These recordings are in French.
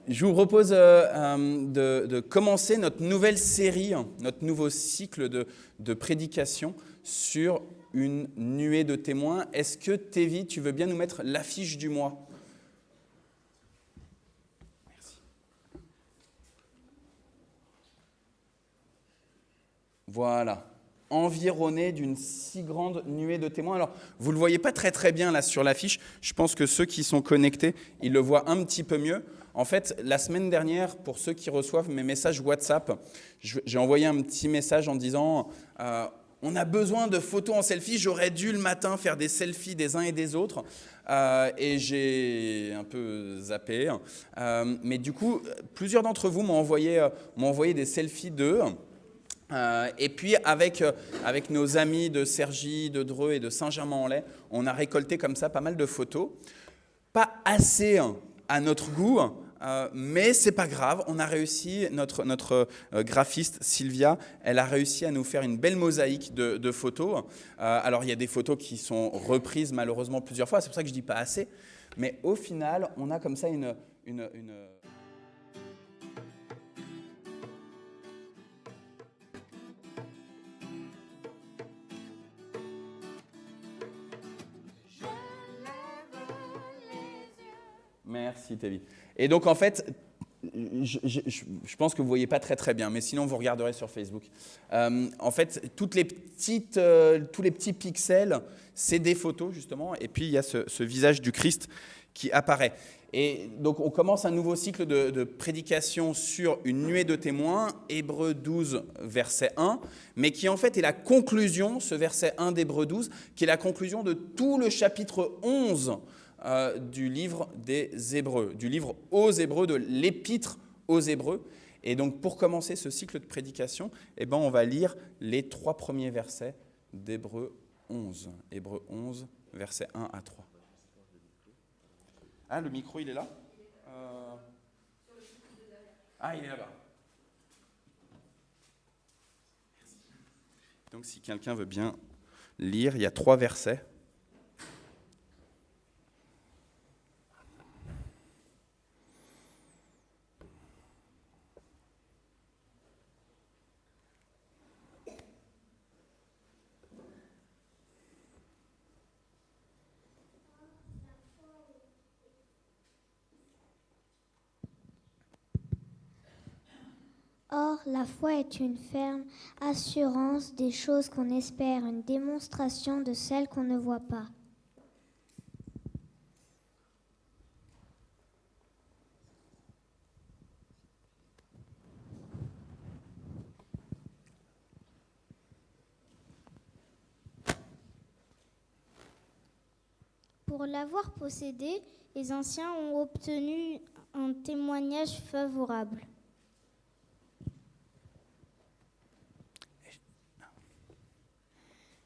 Je vous propose de commencer notre nouvelle série, notre nouveau cycle de prédication sur une nuée de témoins. Est-ce que, Tévi, tu veux bien nous mettre l'affiche du mois ? Merci. Voilà. Environné d'une si grande nuée de témoins. Alors, vous ne le voyez pas très bien là sur l'affiche. Je pense que ceux qui sont connectés, ils le voient un petit peu mieux. En fait, la semaine dernière, pour ceux qui reçoivent mes messages WhatsApp, j'ai envoyé un petit message en disant on a besoin de photos en selfie. J'aurais dû le matin faire des selfies des uns et des autres. Et j'ai un peu zappé. Mais du coup, plusieurs d'entre vous m'ont envoyé des selfies d'eux. Et puis avec nos amis de Cergy, de Dreux et de Saint-Germain-en-Laye, on a récolté comme ça pas mal de photos. Pas assez à notre goût, mais c'est pas grave. On a réussi, notre graphiste Sylvia, elle a réussi à nous faire une belle mosaïque de photos. Alors il y a des photos qui sont reprises malheureusement plusieurs fois, c'est pour ça que je dis pas assez. Mais au final, on a comme ça une... Merci, Tévi. Et donc, en fait, je pense que vous ne voyez pas très bien, mais sinon, vous regarderez sur Facebook. En fait, tous les petits pixels, c'est des photos, justement, et puis il y a ce visage du Christ qui apparaît. Et donc, on commence un nouveau cycle de prédication sur une nuée de témoins, Hébreux 12, verset 1, mais qui en fait est la conclusion, ce verset 1 d'Hébreux 12, qui est la conclusion de tout le chapitre 11 du livre des Hébreux, du livre aux Hébreux, de l'épître aux Hébreux. Et donc, pour commencer ce cycle de prédication, on va lire les 3 premiers versets d'Hébreux 11. Hébreux 11, versets 1 à 3. Ah, le micro, il est là ? Ah, il est là-bas. Merci. Donc, si quelqu'un veut bien lire, il y a 3 versets. Or, la foi est une ferme assurance des choses qu'on espère, une démonstration de celles qu'on ne voit pas. Pour l'avoir possédée, les anciens ont obtenu un témoignage favorable.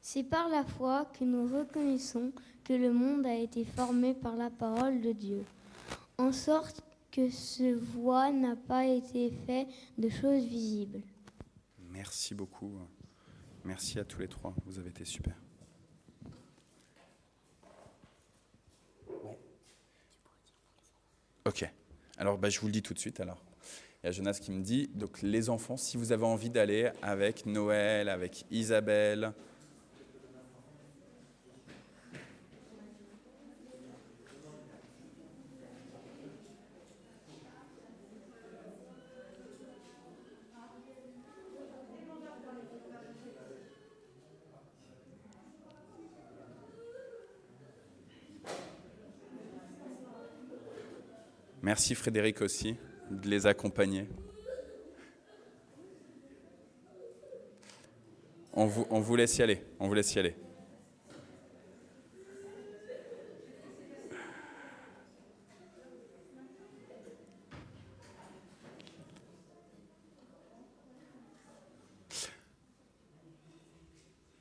C'est par la foi que nous reconnaissons que le monde a été formé par la parole de Dieu, en sorte que ce voie n'a pas été fait de choses visibles. Merci beaucoup. Merci à tous les 3. Vous avez été super. Ouais. Ok. Alors, je vous le dis tout de suite. Alors, il y a Jonas qui me dit, donc les enfants, si vous avez envie d'aller avec Noël, avec Isabelle... Merci Frédéric aussi de les accompagner. On vous laisse y aller. On vous laisse y aller.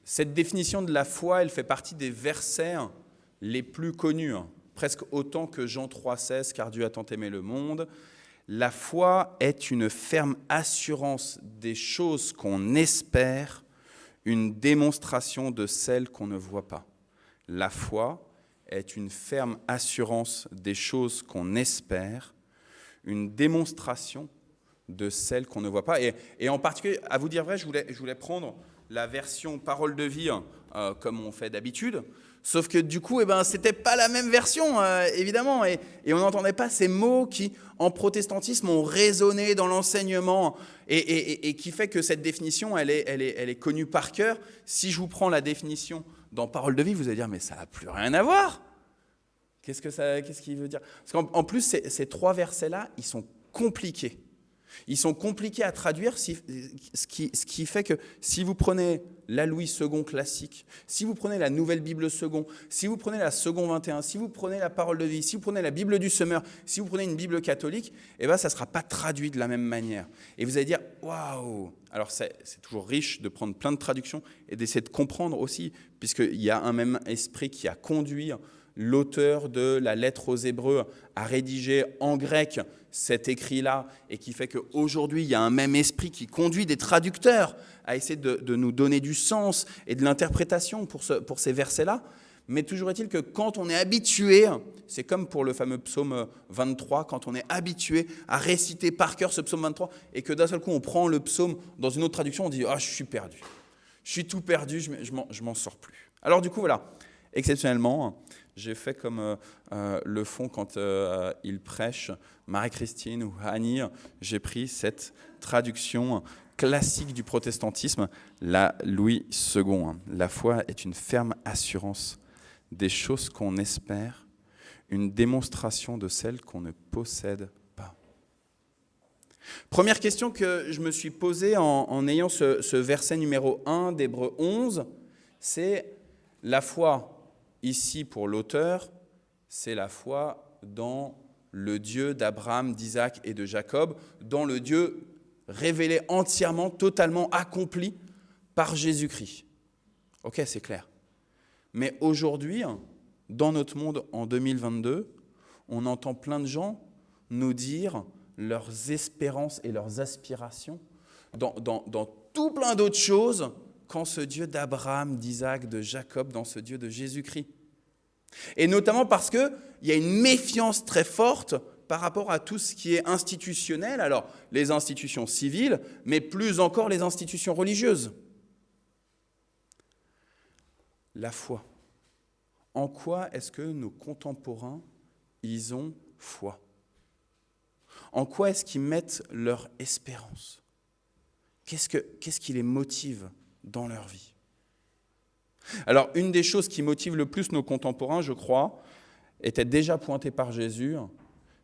Cette définition de la foi, elle fait partie des versets les plus connus, presque autant que Jean 3,16, car Dieu a tant aimé le monde. La foi est une ferme assurance des choses qu'on espère, une démonstration de celles qu'on ne voit pas. La foi est une ferme assurance des choses qu'on espère, une démonstration de celle qu'on ne voit pas. Et en particulier, à vous dire vrai, je voulais prendre la version parole de vie comme on fait d'habitude. Sauf que du coup, c'était pas la même version, évidemment. Et on n'entendait pas ces mots qui, en protestantisme, ont résonné dans l'enseignement et qui fait que cette définition, elle est connue par cœur. Si je vous prends la définition dans parole de vie, vous allez dire, mais ça n'a plus rien à voir. Qu'est-ce qu'il veut dire? Parce qu'en plus, ces 3 versets-là, ils sont compliqués. Ils sont compliqués à traduire, ce qui fait que si vous prenez la Louis II classique, si vous prenez la Nouvelle Bible Second, si vous prenez la Second 21, si vous prenez la Parole de vie, si vous prenez la Bible du Semeur, si vous prenez une Bible catholique, ça ne sera pas traduit de la même manière. Et vous allez dire, waouh! Alors c'est toujours riche de prendre plein de traductions et d'essayer de comprendre aussi, puisqu'il y a un même esprit qui a conduit l'auteur de la lettre aux Hébreux a rédigé en grec cet écrit-là et qui fait qu'aujourd'hui, il y a un même esprit qui conduit des traducteurs à essayer de nous donner du sens et de l'interprétation pour ces versets-là. Mais toujours est-il que quand on est habitué, c'est comme pour le fameux psaume 23, quand on est habitué à réciter par cœur ce psaume 23 et que d'un seul coup, on prend le psaume dans une autre traduction, on dit « Ah, je suis perdu. Je suis tout perdu, je m'en sors plus. » Alors du coup, voilà, exceptionnellement, j'ai fait comme le font quand ils prêchent, Marie-Christine ou Annie. J'ai pris cette traduction classique du protestantisme, la Louis II. La foi est une ferme assurance des choses qu'on espère, une démonstration de celles qu'on ne possède pas. Première question que je me suis posée en ayant ce verset numéro 1 d'Hébreux 11, c'est la foi. Ici, pour l'auteur, c'est la foi dans le Dieu d'Abraham, d'Isaac et de Jacob, dans le Dieu révélé entièrement, totalement accompli par Jésus-Christ. Ok, c'est clair. Mais aujourd'hui, dans notre monde en 2022, on entend plein de gens nous dire leurs espérances et leurs aspirations dans tout plein d'autres choses qu'en ce Dieu d'Abraham, d'Isaac, de Jacob, dans ce Dieu de Jésus-Christ. Et notamment parce qu'il y a une méfiance très forte par rapport à tout ce qui est institutionnel, alors les institutions civiles, mais plus encore les institutions religieuses. La foi. En quoi est-ce que nos contemporains, ils ont foi? En quoi est-ce qu'ils mettent leur espérance? Qu'est-ce qui les motive dans leur vie? Alors, une des choses qui motive le plus nos contemporains, je crois, était déjà pointée par Jésus.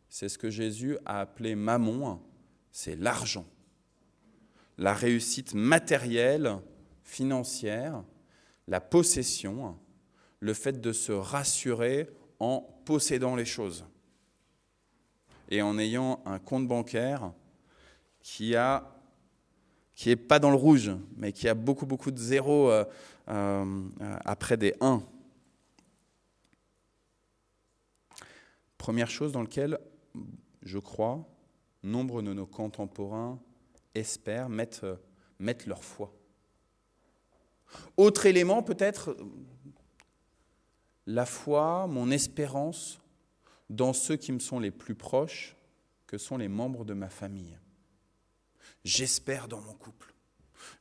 C'est ce que Jésus a appelé mammon, c'est l'argent. La réussite matérielle, financière, la possession, le fait de se rassurer en possédant les choses. Et en ayant un compte bancaire qui est pas dans le rouge, mais qui a beaucoup de zéros après des 1. Première chose dans laquelle, je crois, nombre de nos contemporains espèrent, mettent leur foi. Autre élément, peut-être, la foi, mon espérance dans ceux qui me sont les plus proches, que sont les membres de ma famille. J'espère dans mon couple.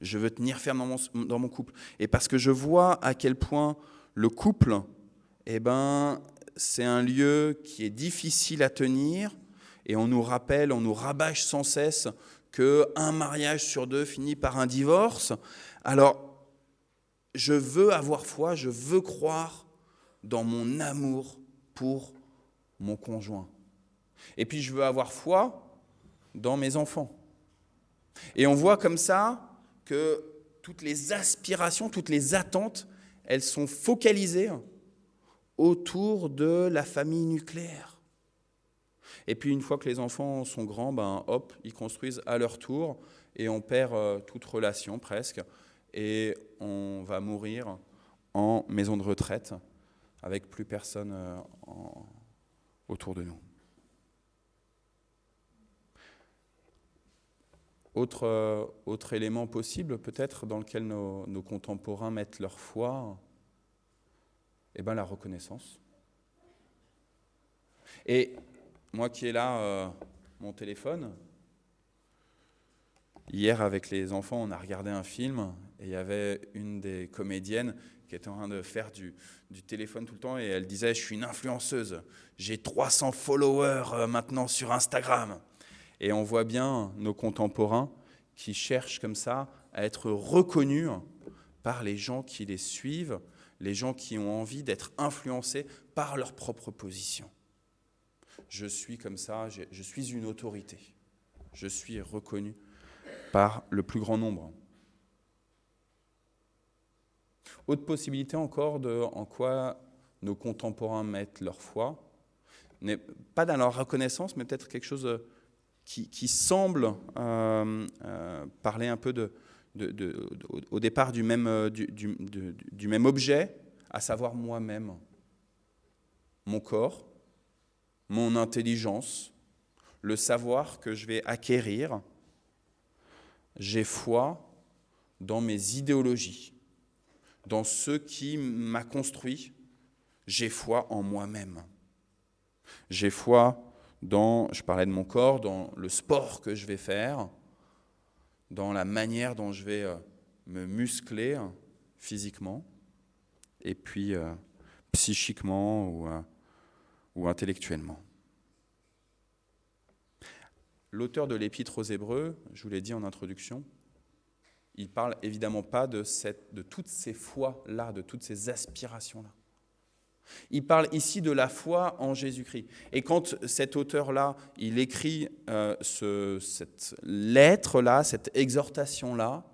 Je veux tenir ferme dans mon couple. Et parce que je vois à quel point le couple, c'est un lieu qui est difficile à tenir. Et on nous rappelle, on nous rabâche sans cesse qu'un mariage sur 2 finit par un divorce. Alors, je veux avoir foi, je veux croire dans mon amour pour mon conjoint. Et puis, je veux avoir foi dans mes enfants. Et on voit comme ça que toutes les aspirations, toutes les attentes, elles sont focalisées autour de la famille nucléaire. Et puis une fois que les enfants sont grands, hop, ils construisent à leur tour et on perd toute relation presque. Et on va mourir en maison de retraite avec plus personne autour de nous. Autre élément possible, peut-être, dans lequel nos contemporains mettent leur foi, la reconnaissance. Et moi qui est là mon téléphone. Hier, avec les enfants, on a regardé un film et il y avait une des comédiennes qui était en train de faire du téléphone tout le temps et elle disait « Je suis une influenceuse, j'ai 300 followers maintenant sur Instagram ». Et on voit bien nos contemporains qui cherchent comme ça à être reconnus par les gens qui les suivent, les gens qui ont envie d'être influencés par leur propre position. Je suis comme ça, je suis une autorité. Je suis reconnu par le plus grand nombre. Autre possibilité encore de en quoi nos contemporains mettent leur foi, n'est pas dans leur reconnaissance, mais peut-être quelque chose qui semble parler un peu au départ du même objet, à savoir moi-même, mon corps, mon intelligence, le savoir que je vais acquérir. J'ai foi dans mes idéologies, dans ce qui m'a construit. J'ai foi en moi-même. J'ai foi dans, je parlais de mon corps, dans le sport que je vais faire, dans la manière dont je vais me muscler physiquement, et puis psychiquement ou intellectuellement. L'auteur de l'Épître aux Hébreux, je vous l'ai dit en introduction, il ne parle évidemment pas de toutes ces foi-là, de toutes ces aspirations-là. Il parle ici de la foi en Jésus-Christ. Et quand cet auteur-là, il écrit cette lettre-là, cette exhortation-là,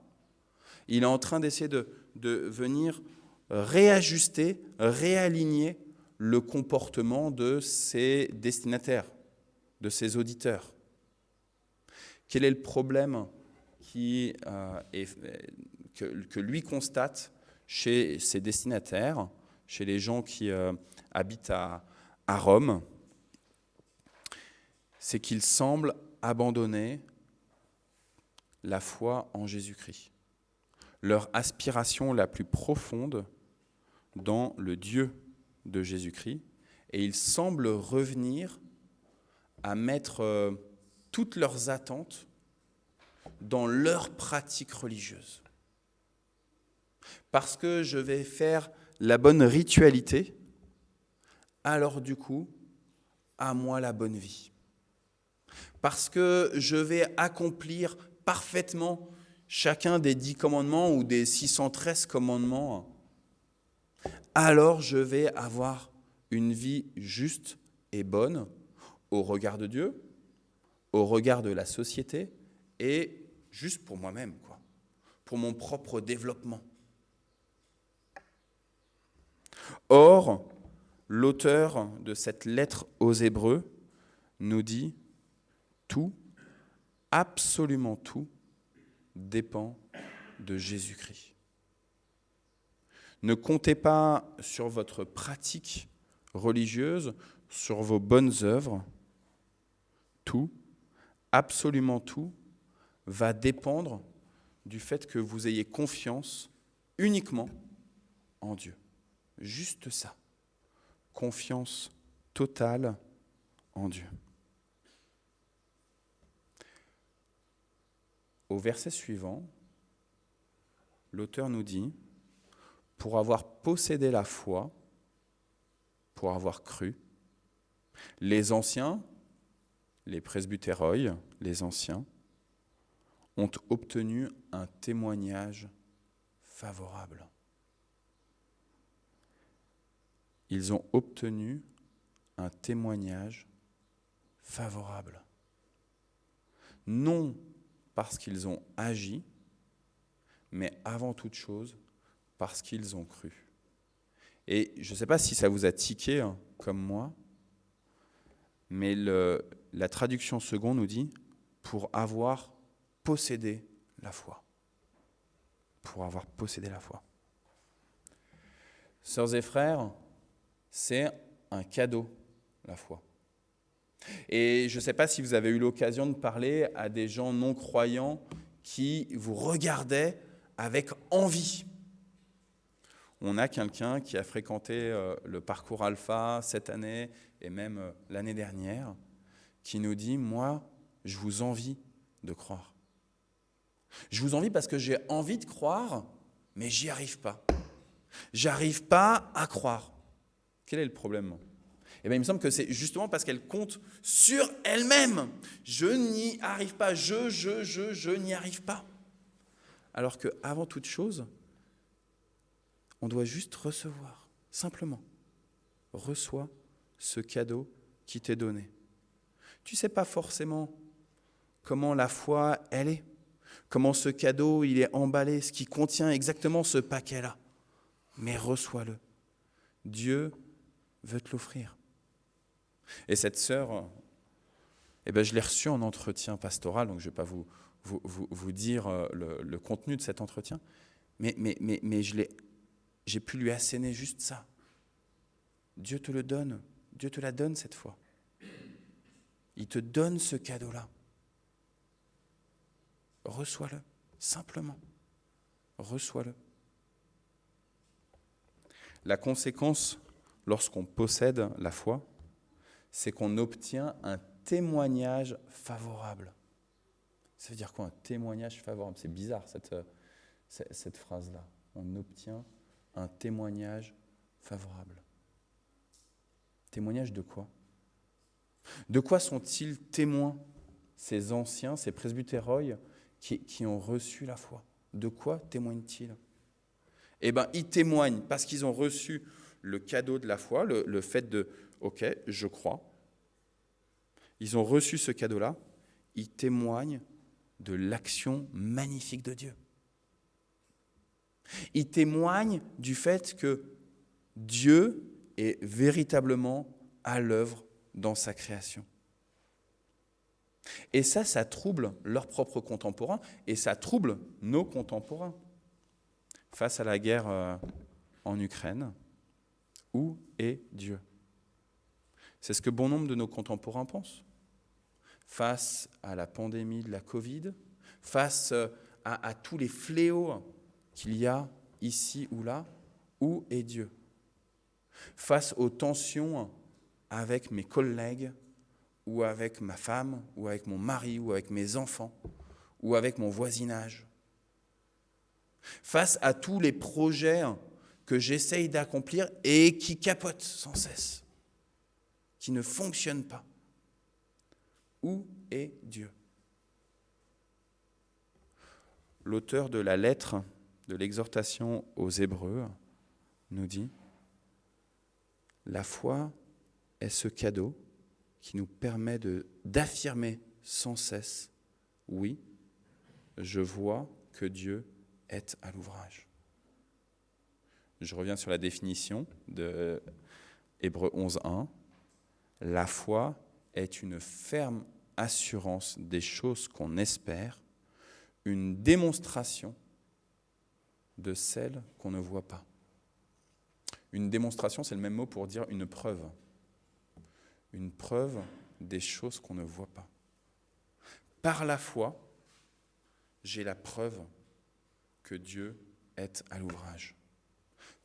il est en train d'essayer de venir réajuster, réaligner le comportement de ses destinataires, de ses auditeurs. Quel est le problème que lui constate chez ses destinataires, chez les gens qui habitent à Rome? C'est qu'ils semblent abandonner la foi en Jésus-Christ. Leur aspiration la plus profonde dans le Dieu de Jésus-Christ, et ils semblent revenir à mettre toutes leurs attentes dans leur pratique religieuse. Parce que je vais faire la bonne ritualité, alors du coup, à moi la bonne vie. Parce que je vais accomplir parfaitement chacun des 10 commandements ou des 613 commandements, alors je vais avoir une vie juste et bonne au regard de Dieu, au regard de la société et juste pour moi-même, pour mon propre développement. Or, l'auteur de cette lettre aux Hébreux nous dit tout, absolument tout, dépend de Jésus-Christ. Ne comptez pas sur votre pratique religieuse, sur vos bonnes œuvres. Tout, absolument tout, va dépendre du fait que vous ayez confiance uniquement en Dieu. Juste ça. Confiance totale en Dieu. Au verset suivant, l'auteur nous dit, pour avoir possédé la foi, pour avoir cru, les anciens, les presbytéroi, les anciens, ont obtenu un témoignage favorable. Ils ont obtenu un témoignage favorable. Non parce qu'ils ont agi, mais avant toute chose, parce qu'ils ont cru. Et je ne sais pas si ça vous a tiqué, comme moi, mais la traduction seconde nous dit « pour avoir possédé la foi ». Pour avoir possédé la foi. Sœurs et frères, c'est un cadeau, la foi. Et je ne sais pas si vous avez eu l'occasion de parler à des gens non-croyants qui vous regardaient avec envie. On a quelqu'un qui a fréquenté le parcours Alpha cette année et même l'année dernière, qui nous dit « Moi, je vous envie de croire. Je vous envie parce que j'ai envie de croire, mais j'y arrive pas. J'arrive pas à croire. Quel est le problème ? Eh bien, il me semble que c'est justement parce qu'elle compte sur elle-même. Je n'y arrive pas. Je n'y arrive pas. Alors qu'avant toute chose, on doit juste recevoir, simplement. Reçois ce cadeau qui t'est donné. Tu ne sais pas forcément comment la foi, elle est, comment ce cadeau, il est emballé, ce qui contient exactement ce paquet-là. Mais reçois-le. Dieu veut te l'offrir. Et cette sœur, je l'ai reçue en entretien pastoral, donc je ne vais pas vous dire le contenu de cet entretien, mais j'ai pu lui asséner juste ça. Dieu te le donne, Dieu te la donne cette fois. Il te donne ce cadeau-là. Reçois-le, simplement. Reçois-le. La conséquence, lorsqu'on possède la foi, c'est qu'on obtient un témoignage favorable. Ça veut dire quoi, un témoignage favorable ? C'est bizarre cette phrase-là. On obtient un témoignage favorable. Témoignage de quoi ? De quoi sont-ils témoins, ces anciens, ces presbytéroi qui ont reçu la foi ? De quoi témoignent-ils ? Eh bien, ils témoignent parce qu'ils ont reçu le cadeau de la foi, le fait de « ok, je crois ». Ils ont reçu ce cadeau-là, ils témoignent de l'action magnifique de Dieu. Ils témoignent du fait que Dieu est véritablement à l'œuvre dans sa création. Et ça trouble leurs propres contemporains et ça trouble nos contemporains. Face à la guerre en Ukraine, où est Dieu ? C'est ce que bon nombre de nos contemporains pensent. Face à la pandémie de la Covid, face à tous les fléaux qu'il y a ici ou là, où est Dieu ? Face aux tensions avec mes collègues, ou avec ma femme, ou avec mon mari, ou avec mes enfants, ou avec mon voisinage. Face à tous les projets que j'essaye d'accomplir et qui capotent sans cesse, qui ne fonctionnent pas. Où est Dieu ? L'auteur de la lettre de l'exhortation aux Hébreux nous dit « La foi est ce cadeau qui nous permet d'affirmer sans cesse « Oui, je vois que Dieu est à l'ouvrage. » Je reviens sur la définition de Hébreux 11.1. La foi est une ferme assurance des choses qu'on espère, une démonstration de celles qu'on ne voit pas. Une démonstration, c'est le même mot pour dire une preuve. Une preuve des choses qu'on ne voit pas. Par la foi, j'ai la preuve que Dieu est à l'ouvrage.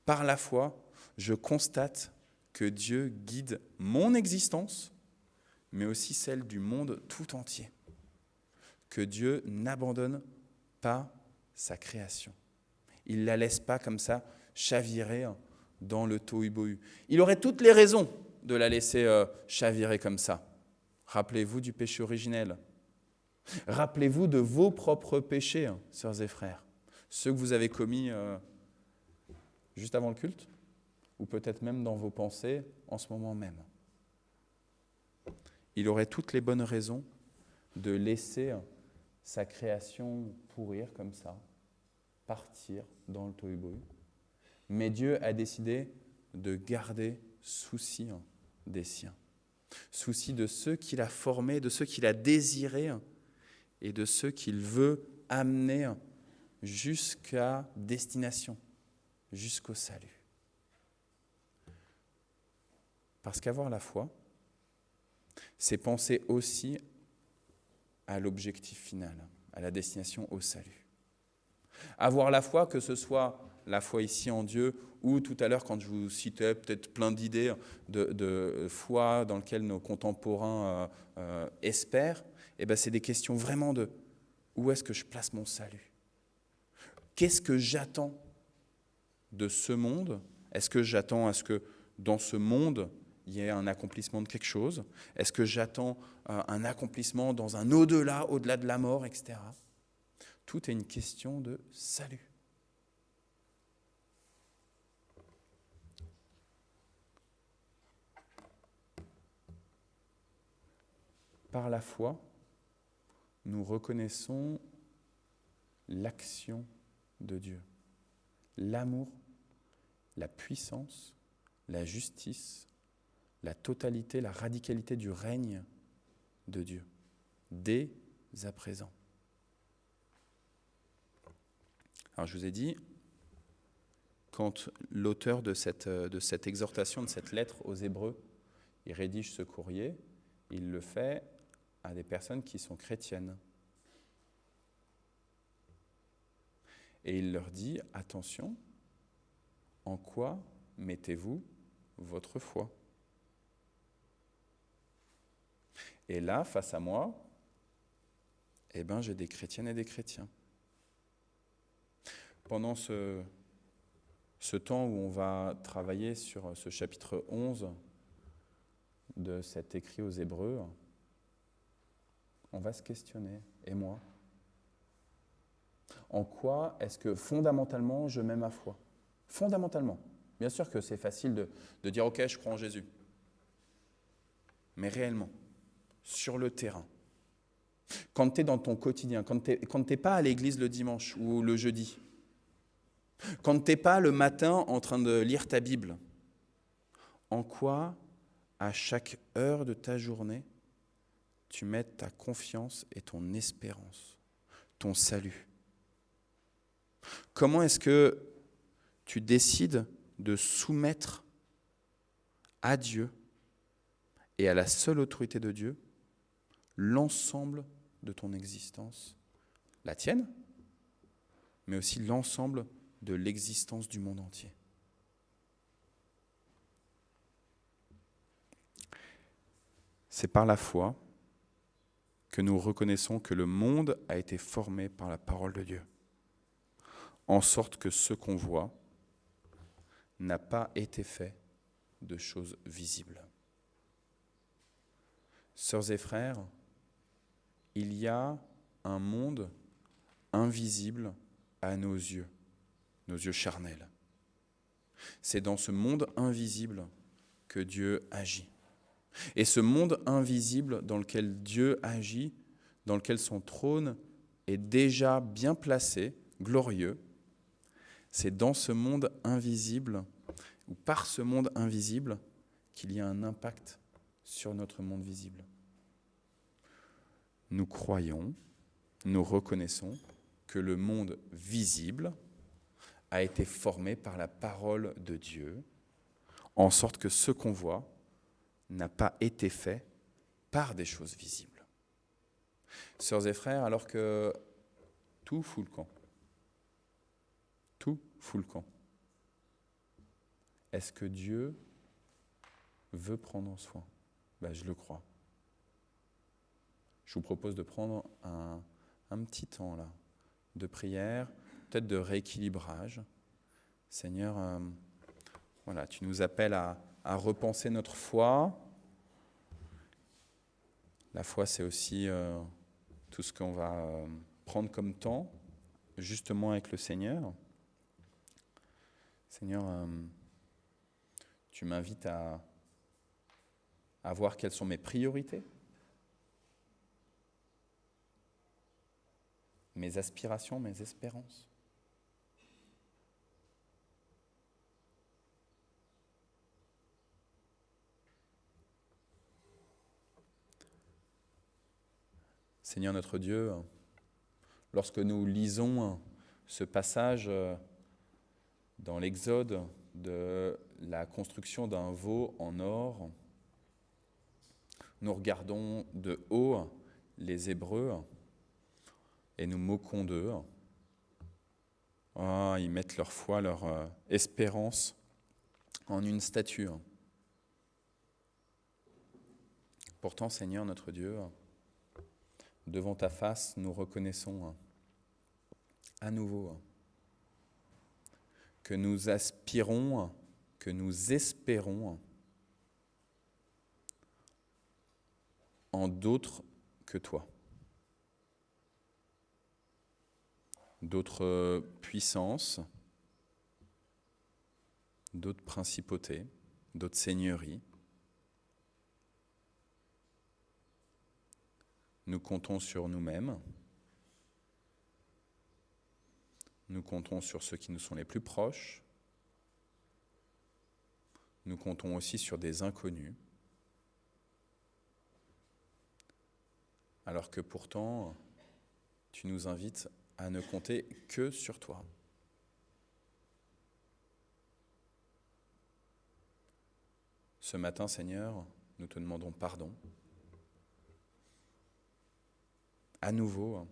Par la foi, je constate que Dieu guide mon existence, mais aussi celle du monde tout entier. Que Dieu n'abandonne pas sa création. Il ne la laisse pas comme ça chavirer dans le tohu-bohu. Il aurait toutes les raisons de la laisser chavirer comme ça. Rappelez-vous du péché originel. Rappelez-vous de vos propres péchés, sœurs et frères. Ceux que vous avez commis juste avant le culte, ou peut-être même dans vos pensées en ce moment même. Il aurait toutes les bonnes raisons de laisser sa création pourrir comme ça, partir dans le tohu-bohu. Mais Dieu a décidé de garder souci des siens, souci de ceux qu'il a formés, de ceux qu'il a désirés et de ceux qu'il veut amener jusqu'à destination, jusqu'au salut. Parce qu'avoir la foi, c'est penser aussi à l'objectif final, à la destination au salut. Avoir la foi, que ce soit la foi ici en Dieu, ou tout à l'heure quand je vous citais peut-être plein d'idées de foi dans lesquelles nos contemporains espèrent, c'est des questions vraiment de où est-ce que je place mon salut? Qu'est-ce que j'attends de ce monde? Est-ce que j'attends à ce que dans ce monde, il y ait un accomplissement de quelque chose? Est-ce que j'attends un accomplissement dans un au-delà, au-delà de la mort, etc. Tout est une question de salut. Par la foi, nous reconnaissons l'action de Dieu, l'amour, la puissance, la justice, la totalité, la radicalité du règne de Dieu, dès à présent. Alors je vous ai dit, quand l'auteur de cette exhortation, de cette lettre aux Hébreux, il rédige ce courrier, il le fait à des personnes qui sont chrétiennes. Et il leur dit, attention, en quoi mettez-vous votre foi? Et là, face à moi, j'ai des chrétiennes et des chrétiens. Pendant ce temps où on va travailler sur ce chapitre 11 de cet écrit aux Hébreux, on va se questionner, et moi? En quoi est-ce que fondamentalement je mets ma foi? Fondamentalement. Bien sûr que c'est facile de dire « Ok, je crois en Jésus ». Mais réellement, sur le terrain, quand tu es dans ton quotidien, quand tu n'es pas à l'église le dimanche ou le jeudi, quand tu n'es pas le matin en train de lire ta Bible, en quoi, à chaque heure de ta journée, tu mets ta confiance et ton espérance, ton salut? Comment est-ce que tu décides de soumettre à Dieu et à la seule autorité de Dieu l'ensemble de ton existence, la tienne, mais aussi l'ensemble de l'existence du monde entier? C'est par la foi que nous reconnaissons que le monde a été formé par la parole de Dieu, en sorte que ce qu'on voit n'a pas été fait de choses visibles. Sœurs et frères, il y a un monde invisible à nos yeux charnels. C'est dans ce monde invisible que Dieu agit. Et ce monde invisible dans lequel Dieu agit, dans lequel son trône est déjà bien placé, glorieux, c'est dans ce monde invisible, ou par ce monde invisible, qu'il y a un impact sur notre monde visible. Nous croyons, nous reconnaissons que le monde visible a été formé par la parole de Dieu, en sorte que ce qu'on voit n'a pas été fait par des choses visibles. Sœurs et frères, alors que tout fout le camp, est-ce que Dieu veut prendre soin? Je le crois. Je vous propose de prendre un petit temps là, de prière, peut-être de rééquilibrage. Seigneur, tu nous appelles à repenser notre foi. La foi, c'est aussi tout ce qu'on va prendre comme temps, justement avec le Seigneur. Seigneur, tu m'invites à voir quelles sont mes priorités, mes aspirations, mes espérances. Seigneur notre Dieu, lorsque nous lisons ce passage dans l'Exode de la construction d'un veau en or, nous regardons de haut les Hébreux et nous moquons d'eux. Ils mettent leur foi, leur espérance en une statue. Pourtant, Seigneur notre Dieu, devant ta face, nous reconnaissons à nouveau que nous aspirons, que nous espérons en d'autres que toi. D'autres puissances, d'autres principautés, d'autres seigneuries. Nous comptons sur nous-mêmes. Nous comptons sur ceux qui nous sont les plus proches. Nous comptons aussi sur des inconnus. Alors que pourtant, tu nous invites à ne compter que sur toi. Ce matin, Seigneur, nous te demandons pardon. À nouveau,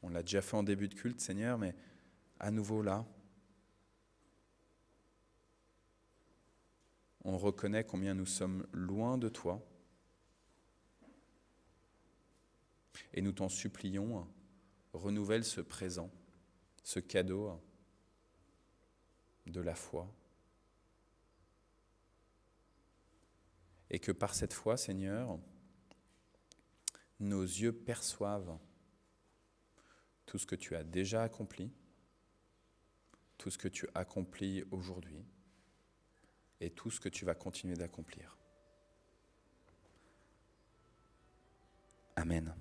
on l'a déjà fait en début de culte, Seigneur, mais à nouveau là, on reconnaît combien nous sommes loin de toi. Et nous t'en supplions, renouvelle ce présent, ce cadeau de la foi. Et que par cette foi, Seigneur, nos yeux perçoivent tout ce que tu as déjà accompli, tout ce que tu accomplis aujourd'hui et tout ce que tu vas continuer d'accomplir. Amen.